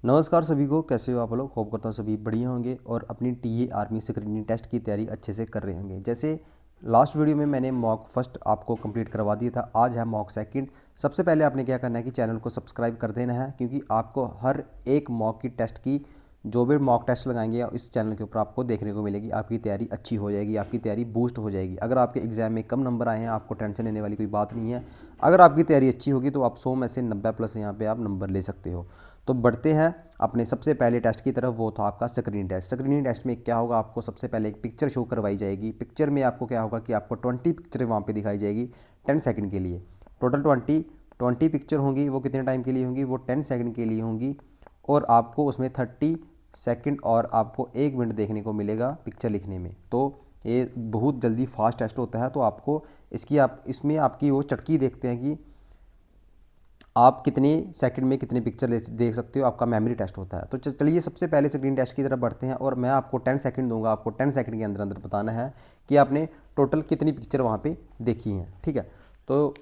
नमस्कार सभी को, कैसे हो आप लोग। होप करता हूँ सभी बढ़िया होंगे और अपनी टीए आर्मी स्क्रीनिंग टेस्ट की तैयारी अच्छे से कर रहे होंगे। जैसे लास्ट वीडियो में मैंने मॉक फर्स्ट आपको कंप्लीट करवा दिया था, आज है मॉक सेकंड। सबसे पहले आपने क्या करना है कि चैनल को सब्सक्राइब कर देना है, क्योंकि आपको हर एक मॉक की टेस्ट की जो भी मॉक टेस्ट लगाएंगे इस चैनल के ऊपर आपको देखने को मिलेगी। आपकी तैयारी अच्छी हो जाएगी, आपकी तैयारी बूस्ट हो जाएगी। अगर आपके एग्जाम में कम नंबर आए हैं, आपको टेंशन लेने वाली कोई बात नहीं है। अगर आपकी तैयारी अच्छी होगी तो आप 100 में से 90 प्लस यहाँ पे आप नंबर ले सकते हो। तो बढ़ते हैं अपने सबसे पहले टेस्ट की तरफ, वो था आपका स्क्रीनिंग टेस्ट। स्क्रीनिंग टेस्ट में क्या होगा, आपको सबसे पहले एक पिक्चर शो करवाई जाएगी। पिक्चर में आपको क्या होगा कि आपको 20 पिक्चरें वहाँ पे दिखाई जाएगी 10 सेकंड के लिए। टोटल 20 पिक्चर होंगी। वो कितने टाइम के लिए होंगी, वो 10 सेकंड के लिए होंगी। और आपको उसमें 30 सेकंड और आपको 1 मिनट देखने को मिलेगा पिक्चर लिखने में। तो ये बहुत जल्दी फास्ट टेस्ट होता है। तो आपको इसमें आपकी वो चटकी देखते हैं कि आप कितने सेकंड में कितने पिक्चर देख सकते हो। आपका मेमोरी टेस्ट होता है। तो चलिए सबसे पहले स्क्रीन टेस्ट की तरफ बढ़ते हैं और मैं आपको 10 सेकंड दूंगा। आपको 10 सेकंड के अंदर अंदर बताना है कि आपने टोटल कितनी पिक्चर वहाँ पे देखी हैं। ठीक है, तो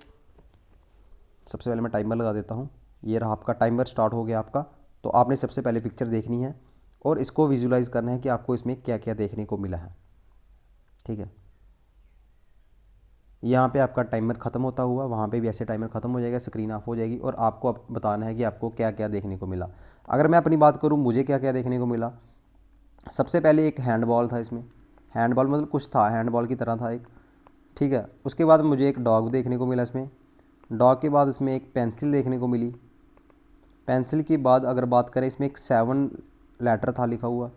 सबसे पहले मैं टाइमर लगा देता हूँ। ये रहा आपका टाइमर, स्टार्ट हो गया आपका। तो आपने सबसे पहले पिक्चर देखनी है और इसको विजुलाइज करना है कि आपको इसमें क्या क्या देखने को मिला है। ठीक है, यहाँ पे आपका टाइमर ख़त्म होता हुआ, वहाँ पे भी ऐसे टाइमर ख़त्म हो जाएगा, स्क्रीन ऑफ हो जाएगी और आपको अब बताना है कि आपको क्या क्या देखने को मिला। अगर मैं अपनी बात करूँ मुझे क्या क्या देखने को मिला, सबसे पहले एक हैंडबॉल था। इसमें हैंडबॉल मतलब कुछ था, हैंडबॉल की तरह था एक। ठीक है, उसके बाद मुझे एक डॉग देखने को मिला इसमें। डॉग के बाद इसमें एक पेंसिल देखने को मिली। पेंसिल के बाद अगर बात करें, इसमें एक 7 लेटर था लिखा हुआ।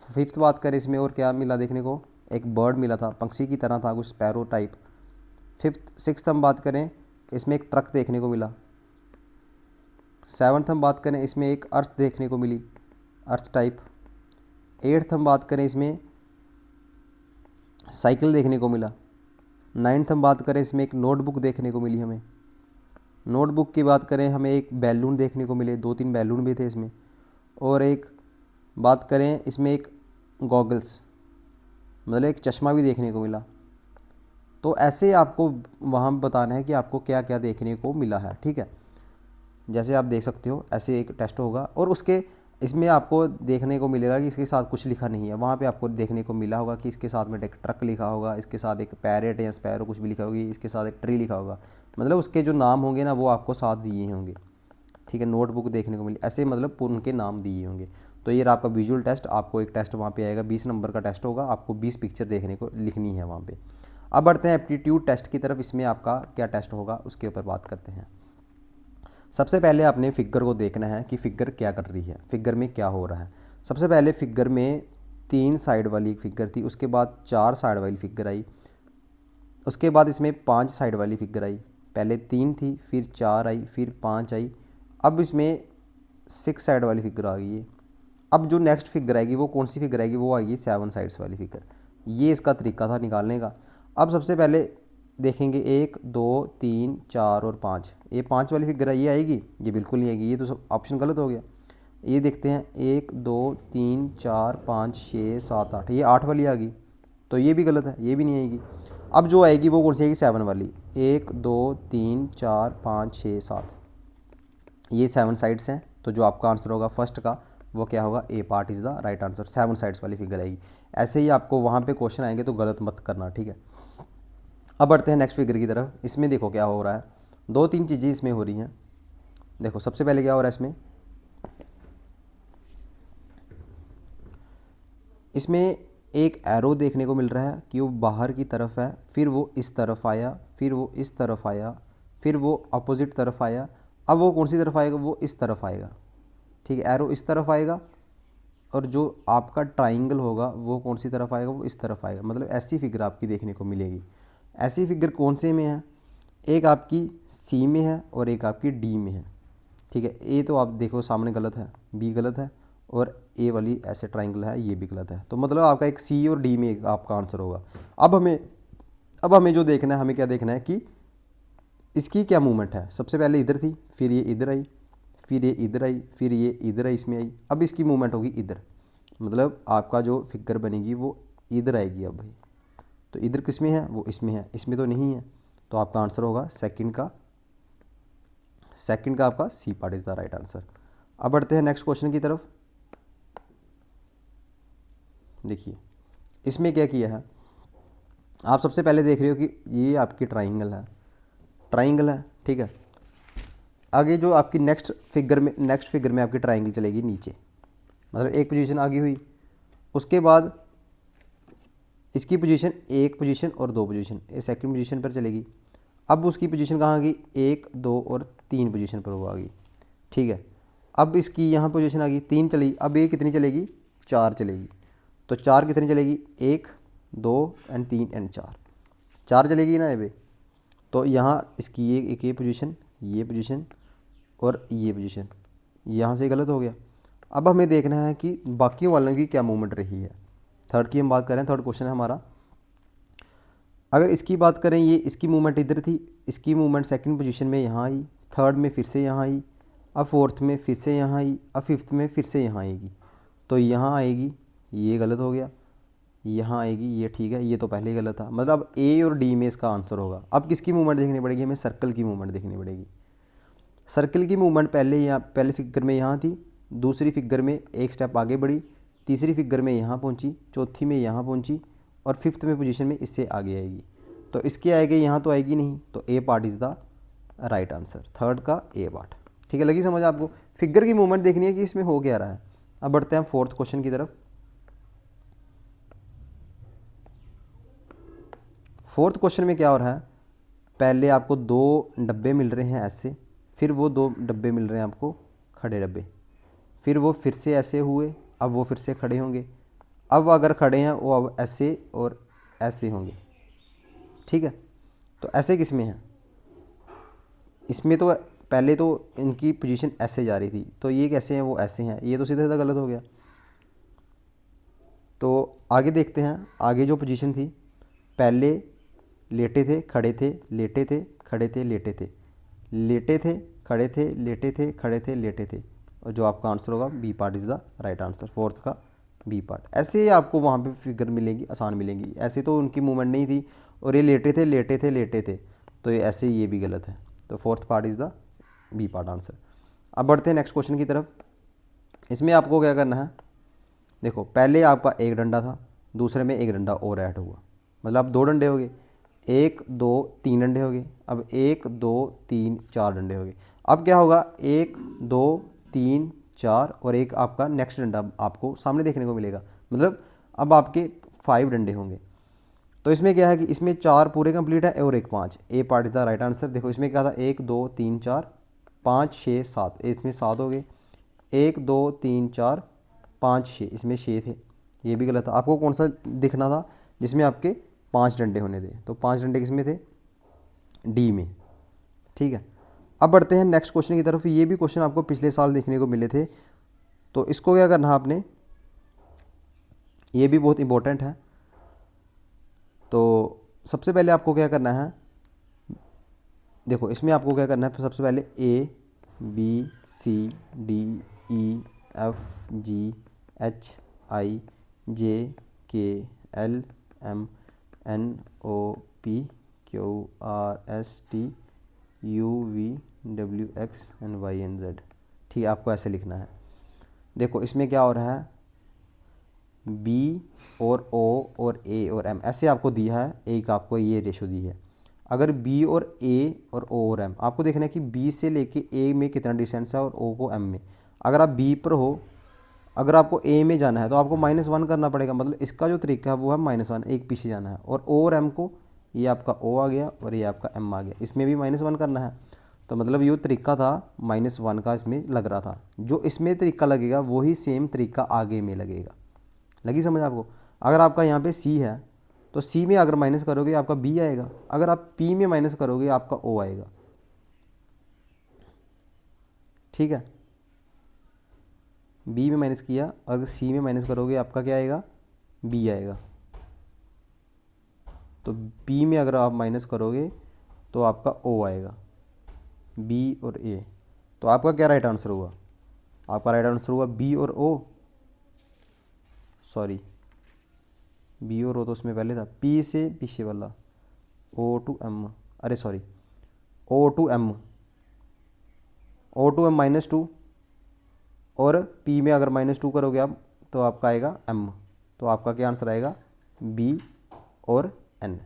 फिफ्थ बात करें इसमें और क्या मिला देखने को, एक बर्ड मिला था, पंछी की तरह था, कुछ स्पैरो टाइप। फिफ्थ सिक्स्थ हम बात करें, इसमें एक ट्रक देखने को मिला। सेवन्थ हम बात करें, इसमें एक अर्थ देखने को मिली, अर्थ टाइप। एट्थ हम बात करें, इसमें साइकिल देखने को मिला। नाइन्थ हम बात करें, इसमें एक नोटबुक देखने को मिली हमें। नोटबुक की बात करें, हमें एक बैलून देखने को मिले, 2-3 बैलून भी थे इसमें। और एक बात करें, इसमें एक गॉगल्स मतलब एक चश्मा भी देखने को मिला। तो ऐसे आपको वहाँ बताना है कि आपको क्या क्या देखने को मिला है। ठीक है, जैसे आप देख सकते हो ऐसे एक टेस्ट होगा और उसके इसमें आपको देखने को मिलेगा कि इसके साथ कुछ लिखा नहीं है। वहाँ पे आपको देखने को मिला होगा कि इसके साथ में एक ट्रक लिखा होगा, इसके साथ एक पैरेट या स्पैरो कुछ भी लिखा होगी, इसके साथ एक ट्री लिखा होगा। मतलब उसके जो नाम होंगे ना वो आपको साथ दिए होंगे। ठीक है, नोटबुक देखने को मिली, ऐसे मतलब उनके नाम दिए होंगे। तो ये रहा आपका विजुअल टेस्ट। आपको एक टेस्ट वहाँ पे आएगा, 20 नंबर का टेस्ट होगा, आपको 20 पिक्चर देखने को लिखनी है वहाँ पे। अब बढ़ते हैं एप्टीट्यूड टेस्ट की तरफ। इसमें आपका क्या टेस्ट होगा उसके ऊपर बात करते हैं। सबसे पहले आपने फिगर को देखना है कि फिगर क्या कर रही है, फिगर में क्या हो रहा है। सबसे पहले फिगर में 3 साइड वाली फिगर थी, उसके बाद 4 साइड वाली फिगर आई, उसके बाद इसमें 5 साइड वाली फिगर आई। पहले 3 थी, फिर 4 आई, फिर 5 आई। अब इसमें 6 साइड वाली फिगर आ गई है। अब जो नेक्स्ट फिगर आएगी वो कौन सी फिगर आएगी, वो आएगी 7 साइड्स वाली फिगर। ये इसका तरीका था निकालने का। अब सबसे पहले देखेंगे 1 2 3 4 और 5, ये 5 वाली फिगर है, ये आएगी? ये बिल्कुल नहीं आएगी, ये तो सब ऑप्शन गलत हो गया। ये देखते हैं 1 2 3 4 5 6 7 8, ये 8 वाली आ गई, तो ये भी गलत है, ये भी नहीं आएगी। अब जो आएगी वो कौन सी आएगी, 7 वाली। 1 2 3 4 5 6 7, ये 7 साइड्स हैं। तो जो आपका आंसर होगा फर्स्ट का वो क्या होगा, A part is the right answer. 7 sides वाली फिगर आएगी। ऐसे ही आपको वहाँ पे क्वेश्चन आएंगे तो गलत मत करना। ठीक है, अब बढ़ते हैं नेक्स्ट फिगर की तरफ। इसमें देखो क्या हो रहा है, 2-3 चीज़ें इसमें हो रही हैं। देखो सबसे पहले क्या हो रहा है इसमें, इसमें एक एरो देखने को मिल रहा है कि वो बाहर की तरफ है, फिर वो इस तरफ आया, फिर वो इस तरफ आया, फिर वो अपोजिट तरफ आया। अब वो कौन सी तरफ आएगा, वो इस तरफ आएगा। ठीक है, एरो इस तरफ आएगा और जो आपका ट्राइंगल होगा वो कौन सी तरफ आएगा, वो इस तरफ आएगा। मतलब ऐसी फिगर आपकी देखने को मिलेगी। ऐसी फिगर कौन से में है, एक आपकी सी में है और एक आपकी डी में है। ठीक है, ए तो आप देखो सामने गलत है, बी गलत है और ए वाली ऐसे ट्राइंगल है, ये भी गलत है। तो मतलब आपका एक सी और डी में आपका आंसर होगा। अब हमें जो देखना है, हमें क्या देखना है कि इसकी क्या मूवमेंट है। सबसे पहले इधर थी, फिर ये इधर आई, फिर ये इधर आई, फिर ये इधर आई, इसमें आई। अब इसकी मूवमेंट होगी इधर, मतलब आपका जो फिगर बनेगी वो इधर आएगी। अब भाई तो इधर किस में है, वो इसमें है, इसमें तो नहीं है। तो आपका आंसर होगा सेकंड का आपका C part is the right answer. अब बढ़ते हैं नेक्स्ट क्वेश्चन की तरफ। देखिए इसमें क्या किया है, आप सबसे पहले देख रहे हो कि ये आपकी ट्राइंगल है, ठीक है। आगे जो आपकी नेक्स्ट फिगर में आपकी ट्राइंगल चलेगी नीचे, मतलब एक पोजीशन आगे हुई, उसके बाद इसकी पोजीशन, एक पोजीशन और दो पोजीशन, ये सेकंड पोजीशन पर चलेगी। अब उसकी पोजीशन कहाँ आ गई, 1 2 और 3 पोजीशन पर वो आ गई, ठीक है। अब इसकी यहाँ पोजीशन आ गई 3 चली, अब ये कितनी चलेगी, 4 चलेगी। तो 4 कितनी चलेगी, 1 2 एंड 3 एंड 4 चलेगी ना ये पे। तो यहाँ इसकी ये पोजीशन, ये पोजीशन और ये पोजीशन, यहाँ से गलत हो गया। अब हमें देखना है कि बाकी वालों की क्या मूवमेंट रही है। थर्ड की हम बात करें, थर्ड क्वेश्चन है हमारा। अगर इसकी बात करें, ये इसकी मूवमेंट इधर थी, इसकी मूवमेंट सेकंड पोजीशन में यहाँ आई, थर्ड में फिर से यहाँ आई, अब फोर्थ में फिर से यहाँ आई, अब फिफ्थ में फिर से यहाँ आएगी। तो यहाँ आएगी, ये गलत हो गया, यहाँ आएगी, ये ठीक है, ये तो पहले ही गलत था। मतलब अब ए और डी में इसका आंसर होगा। अब किसकी मूवमेंट देखनी पड़ेगी, हमें सर्कल की मूवमेंट देखनी पड़ेगी। सर्कल की मूवमेंट पहले फिगर में यहाँ थी, दूसरी फिगर में एक स्टेप आगे बढ़ी, तीसरी फिगर में यहाँ पहुँची, चौथी में यहाँ पहुँची और फिफ्थ में पोजीशन में इससे आगे आएगी। तो इसके आएगी यहाँ तो आएगी नहीं, तो A part is the right answer, third का ए पार्ट, ठीक है। लगी समझ आपको, फिगर की मूवमेंट देखनी है कि इसमें हो क्या रहा है। अब बढ़ते हैं फोर्थ क्वेश्चन की तरफ। फोर्थ क्वेश्चन में क्या हो रहा है, पहले आपको 2 डब्बे मिल रहे हैं ऐसे, फिर वो 2 डब्बे मिल रहे हैं आपको खड़े डब्बे, फिर वो फिर से ऐसे हुए, अब वो फिर से खड़े होंगे। अब अगर खड़े हैं वो अब ऐसे और ऐसे होंगे, ठीक है। तो ऐसे किस में है, इसमें तो पहले तो इनकी पोजीशन ऐसे जा रही थी, तो ये कैसे हैं, वो ऐसे हैं, ये तो सीधा सीधा गलत हो गया। तो आगे देखते हैं, आगे जो पोजीशन थी, पहले लेटे थे खड़े थे, लेटे थे खड़े थे, लेटे थे, लेटे थे खड़े थे, लेटे थे खड़े थे, लेटे थे, और जो आपका आंसर होगा B part is the right answer, fourth का बी पार्ट। ऐसे ही आपको वहाँ पे फिगर मिलेंगी, आसान मिलेंगी। ऐसे तो उनकी मूवमेंट नहीं थी और ये लेटे थे लेटे थे लेटे थे, तो ये ऐसे ये भी गलत है। तो fourth part is the B part answer. अब बढ़ते हैं नेक्स्ट क्वेश्चन की तरफ। इसमें आपको क्या करना है, देखो पहले आपका एक डंडा था, दूसरे में एक डंडा और ऐड हुआ, मतलब अब 2 डंडे हो गए, 1 2 3 डंडे हो गए, अब 1 2 3 4 डंडे हो गए। अब क्या होगा, 1 2 3 4 और एक आपका नेक्स्ट डंडा आपको सामने देखने को मिलेगा, मतलब अब आपके 5 डंडे होंगे। तो इसमें क्या है कि इसमें 4 पूरे कंप्लीट है और एक 5, A part is the right answer. देखो इसमें क्या था, 1 2 3 4 5 6 7, इसमें 7 हो गए, 1 2 3 4 5 6, इसमें 6 थे, ये भी गलत था। आपको कौन सा दिखना था जिसमें आपके 5 डंडे होने थे, तो 5 डंडे किस में थे, डी में, ठीक है। अब बढ़ते हैं नेक्स्ट क्वेश्चन की तरफ। ये भी क्वेश्चन आपको पिछले साल देखने को मिले थे, तो इसको क्या करना है आपने, ये भी बहुत इंपॉर्टेंट है। तो सबसे पहले आपको क्या करना है, देखो इसमें आपको क्या करना है, सबसे पहले A B C D E F G H I J K L M N O P Q R S T U V W X and Y and Z, ठीक है। आपको ऐसे लिखना है। देखो इसमें क्या हो रहा है, बी और ओ और ए और एम ऐसे आपको दिया है, एक आपको ये रेशो दी है। अगर बी और ए और ओ और एम, आपको देखना है कि बी से लेके ए में कितना डिस्टेंस है और ओ को एम में। अगर आप बी पर हो, अगर आपको ए में जाना है तो आपको -1 करना पड़ेगा, मतलब इसका जो तरीका है वो है -1, एक पीछे जाना है। और ओ और एम को, ये आपका ओ आ गया और ये आपका एम आ गया, इसमें भी -1 करना है। तो मतलब ये तरीका था -1 का इसमें लग रहा था, जो इसमें तरीका लगेगा वही सेम तरीका आगे में लगेगा। लगी समझ आपको। अगर आपका यहाँ पे सी है तो सी में अगर माइनस करोगे आपका बी आएगा, अगर आप पी में माइनस करोगे आपका ओ आएगा, ठीक है। बी में माइनस किया, अगर सी में माइनस करोगे आपका क्या आएगा, बी आएगा। तो बी में अगर आप माइनस करोगे तो आपका ओ आएगा, बी और ए। तो आपका क्या राइट आंसर हुआ, आपका राइट आंसर हुआ बी और ओ, सॉरी बी और ओ तो उसमें पहले था, पी से पीछे वाला ओ टू एम, अरे sorry O to M, O to M -2 और P में अगर -2 करोगे आप तो आपका आएगा M। तो आपका क्या आंसर आएगा, B और N।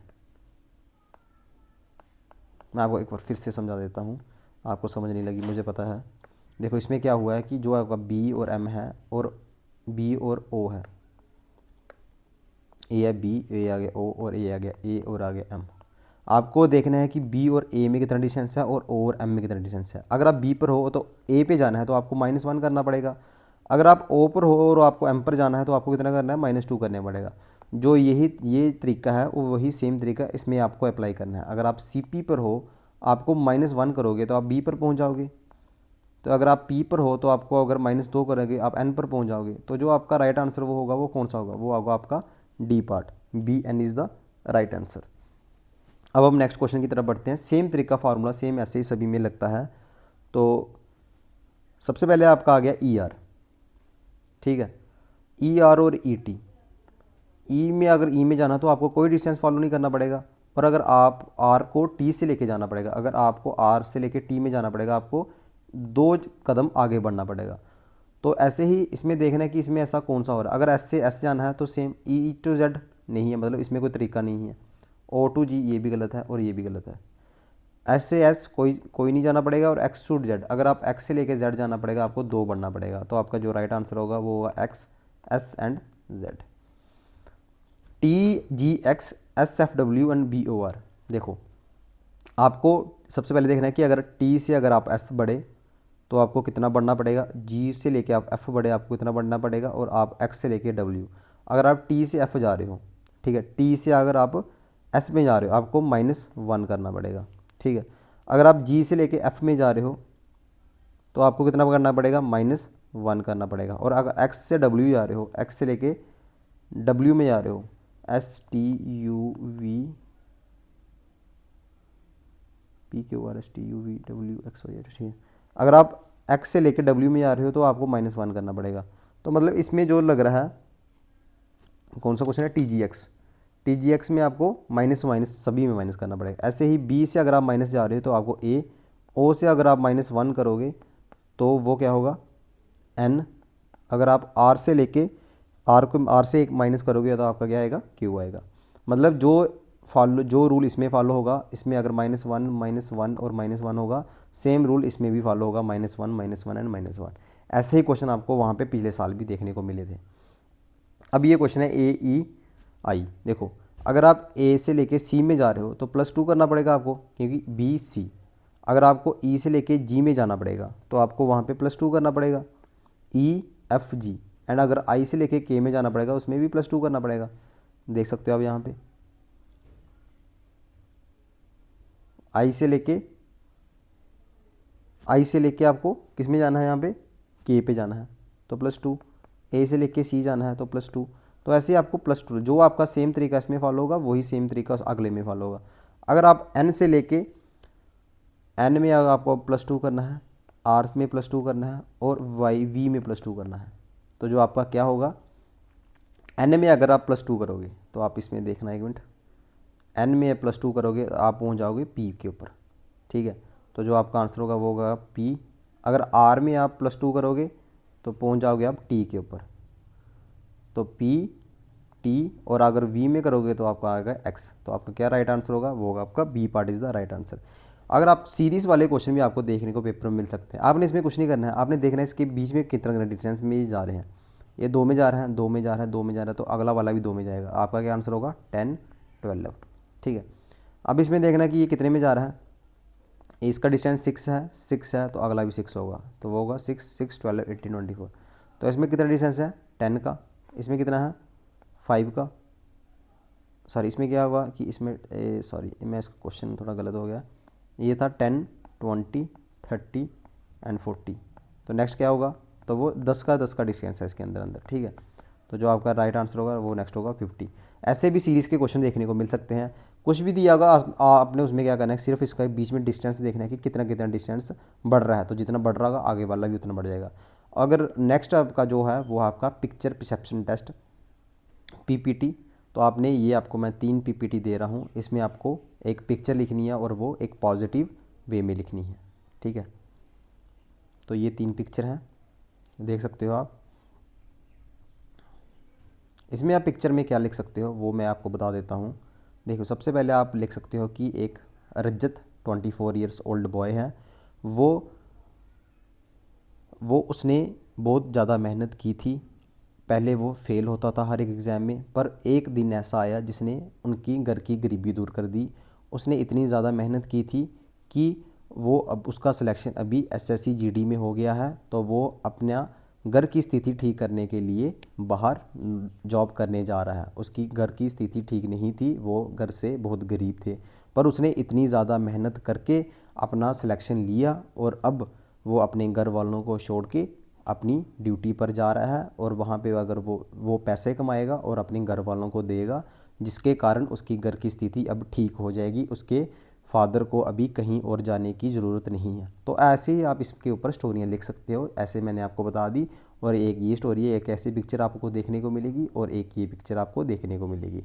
मैं आपको एक बार फिर से समझा देता हूँ, आपको समझ नहीं लगी मुझे पता है। देखो इसमें क्या हुआ है कि जो आपका B और M है और B और O है, ए है B, ए आ गया O और ए आ गया A और आ गया M। आपको देखना है कि B और A में कितना डिस्टेंस है और O और M में कितना डिस्टेंस है। अगर आप B पर हो तो A पे जाना है तो आपको -1 करना पड़ेगा। अगर आप O पर हो और आपको M पर जाना है तो आपको कितना करना है, -2 करना पड़ेगा। जो ये तरीका है वो वही सेम तरीका इसमें आपको अप्लाई करना है। अगर आप CP पर हो आपको -1 करोगे तो आप B पर पहुंच जाओगे। तो अगर आप P पर हो तो आपको अगर -2 करोगे आप N पर पहुंच जाओगे। तो जो आपका राइट आंसर वो होगा वो कौन सा होगा, वो होगा आपका D part, BN is the right answer. अब हम नेक्स्ट क्वेश्चन की तरफ बढ़ते हैं। सेम तरीका फार्मूला सेम ऐसे ही सभी में लगता है। तो सबसे पहले आपका आ गया ER, ठीक है, ER और ET। अगर E में जाना तो आपको कोई डिस्टेंस फॉलो नहीं करना पड़ेगा, और अगर आप R को T से लेके जाना पड़ेगा, अगर आपको R से लेके T में जाना पड़ेगा, आपको 2 कदम आगे बढ़ना पड़ेगा। तो ऐसे ही इसमें देखना है कि इसमें ऐसा कौन सा हो रहा है। अगर S से S जाना है तो सेम E to Z नहीं है, मतलब इसमें कोई तरीका नहीं है। O to G ये भी गलत है और ये भी गलत है। S से S कोई नहीं जाना पड़ेगा, और X to Z अगर आप X से लेके Z जाना पड़ेगा आपको 2 बढ़ना पड़ेगा। तो आपका जो राइट आंसर होगा वो होगा X, S and Z। TGX SFW and BOR। देखो आपको सबसे पहले देखना है कि अगर T से अगर आप S बढ़े तो आपको कितना बढ़ना पड़ेगा, G से लेके आप F बढ़े आपको कितना बढ़ना पड़ेगा, और आप X से लेके W। अगर आप T से F जा रहे हो, ठीक है, T से अगर आप S में जा रहे हो आपको -1 करना पड़ेगा, ठीक है। अगर आप G से लेके F में जा रहे हो तो आपको कितना करना पड़ेगा, -1 करना पड़ेगा। और अगर X से W जा रहे हो, X से लेके W में जा रहे हो, STUVPQRSTUVWXY, ठीक है। अगर आप X से लेके W में जा रहे हो तो आपको -1 करना पड़ेगा। तो मतलब इसमें जो लग रहा है कौन सा क्वेश्चन है, TGX में आपको माइनस माइनस सभी में माइनस करना पड़ेगा। ऐसे ही B से अगर आप माइनस जा रहे हो तो आपको A, O से अगर आप -1 करोगे तो वो क्या होगा, N। अगर आप R से लेके R से एक माइनस करोगे तो आपका क्या आएगा, Q आएगा। मतलब जो रूल इसमें फॉलो होगा, इसमें अगर -1 -1 और -1 होगा, सेम रूल इसमें भी फॉलो होगा, -1 -1 एंड -1। ऐसे ही क्वेश्चन आपको वहाँ पे पिछले साल भी देखने को मिले थे। अब ये क्वेश्चन है AEI। देखो अगर आप A से लेके C में जा रहे हो तो +2 करना पड़ेगा आपको, क्योंकि BC। अगर आपको E से लेके G में जाना पड़ेगा तो आपको वहाँ पे +2 करना पड़ेगा, EFG। एंड अगर I से लेके K में जाना पड़ेगा उसमें भी +2 करना पड़ेगा। देख सकते हो आप यहाँ पे I से लेके आपको किस में जाना है, यहाँ पे K पे जाना है तो +2, A से लेके C जाना है तो +2। तो ऐसे ही आपको +2 जो आपका सेम तरीका इसमें फॉलो होगा वही सेम तरीका अगले में फॉलो होगा। अगर आप N से लेके N में आपको +2 करना है, R में +2 करना है, और V में +2 करना है। तो जो आपका क्या होगा, N में अगर आप +2 करोगे तो आप इसमें देखना एक मिनट, N में +2 करोगे तो आप पहुंच जाओगे P के ऊपर, ठीक है। तो जो आपका आंसर होगा वो होगा P। अगर R में आप +2 करोगे तो पहुंच जाओगे आप T के ऊपर, तो P T। और अगर V में करोगे तो आपका आएगा X। तो आपका क्या राइट आंसर होगा, वो होगा आपका B part is the right answer. अगर आप सीरीज़ वाले क्वेश्चन भी आपको देखने को पेपर में मिल सकते हैं, आपने इसमें कुछ नहीं करना है, आपने देखना है इसके बीच में कितना डिस्टेंस में जा रहे हैं। ये 2 में जा रहा है, 2 में जा रहा है, 2 में जा रहा है, तो अगला वाला भी 2 में जाएगा। आपका क्या आंसर होगा, 10 12, ठीक है। अब इसमें देखना कि ये कितने में जा रहा है, इसका डिस्टेंस 6 है तो अगला भी 6 होगा, तो वो होगा 6 6 12 18 24। तो इसमें कितना डिस्टेंस है, 10 का। इसमें कितना है, 5 का। सॉरी इसमें क्या होगा कि इसमें सॉरी मैं इसका क्वेश्चन थोड़ा गलत हो गया, ये था 10 20 30 एंड 40। तो नेक्स्ट क्या होगा, तो वो 10 का डिस्टेंस है इसके अंदर, ठीक है। तो जो आपका राइट आंसर होगा वो नेक्स्ट होगा 50। ऐसे भी सीरीज़ के क्वेश्चन देखने को मिल सकते हैं। कुछ भी दिया होगा आपने उसमें क्या करना है, सिर्फ इसका बीच में डिस्टेंस देखना है कि कितना कितना डिस्टेंस बढ़ रहा है। तो जितना बढ़ रहा होगा आगे वाला भी उतना बढ़ जाएगा। अगर नेक्स्ट आपका जो है वो आपका पिक्चर परसेप्शन टेस्ट PPT। तो आपने ये आपको मैं 3 PPT दे रहा हूँ, इसमें आपको एक पिक्चर लिखनी है और वो एक पॉजिटिव वे में लिखनी है, ठीक है। तो ये 3 पिक्चर हैं देख सकते हो आप। इसमें आप पिक्चर में क्या लिख सकते हो वो मैं आपको बता देता हूँ। देखो, सबसे पहले आप लिख सकते हो कि एक रजत 24 ईयर्स ओल्ड बॉय है। वो उसने बहुत ज़्यादा मेहनत की थी। पहले वो फेल होता था हर एक एग्ज़ाम में, पर एक दिन ऐसा आया जिसने उनकी घर की गरीबी दूर कर दी। उसने इतनी ज़्यादा मेहनत की थी कि वो अब उसका सिलेक्शन अभी एसएससी जीडी में हो गया है। तो वो अपना घर की स्थिति ठीक करने के लिए बाहर जॉब करने जा रहा है। उसकी घर की स्थिति ठीक नहीं थी, वो घर से बहुत गरीब थे, पर उसने इतनी ज़्यादा मेहनत करके अपना सिलेक्शन लिया और अब वो अपने घर वालों को छोड़ के अपनी ड्यूटी पर जा रहा है। और वहाँ पे अगर वो पैसे कमाएगा और अपने घर वालों को देगा, जिसके कारण उसकी घर की स्थिति अब ठीक हो जाएगी। उसके फादर को अभी कहीं और जाने की ज़रूरत नहीं है। तो ऐसे ही आप इसके ऊपर स्टोरियाँ लिख सकते हो, ऐसे मैंने आपको बता दी। और एक ये स्टोरी है, एक ऐसी पिक्चर आपको देखने को मिलेगी और एक ये पिक्चर आपको देखने को मिलेगी।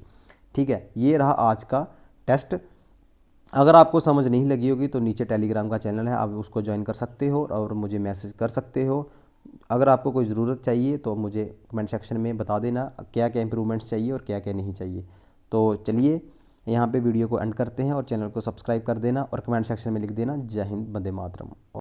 ठीक है, ये रहा आज का टेस्ट। अगर आपको समझ नहीं लगी होगी तो नीचे टेलीग्राम का चैनल है, आप उसको ज्वाइन कर सकते हो और मुझे मैसेज कर सकते हो। अगर आपको कोई ज़रूरत चाहिए तो मुझे कमेंट सेक्शन में बता देना क्या क्या इंप्रूवमेंट्स चाहिए और क्या क्या नहीं चाहिए। तो चलिए यहाँ पे वीडियो को एंड करते हैं और चैनल को सब्सक्राइब कर देना और कमेंट सेक्शन में लिख देना जय हिंद, वंदे मातरम।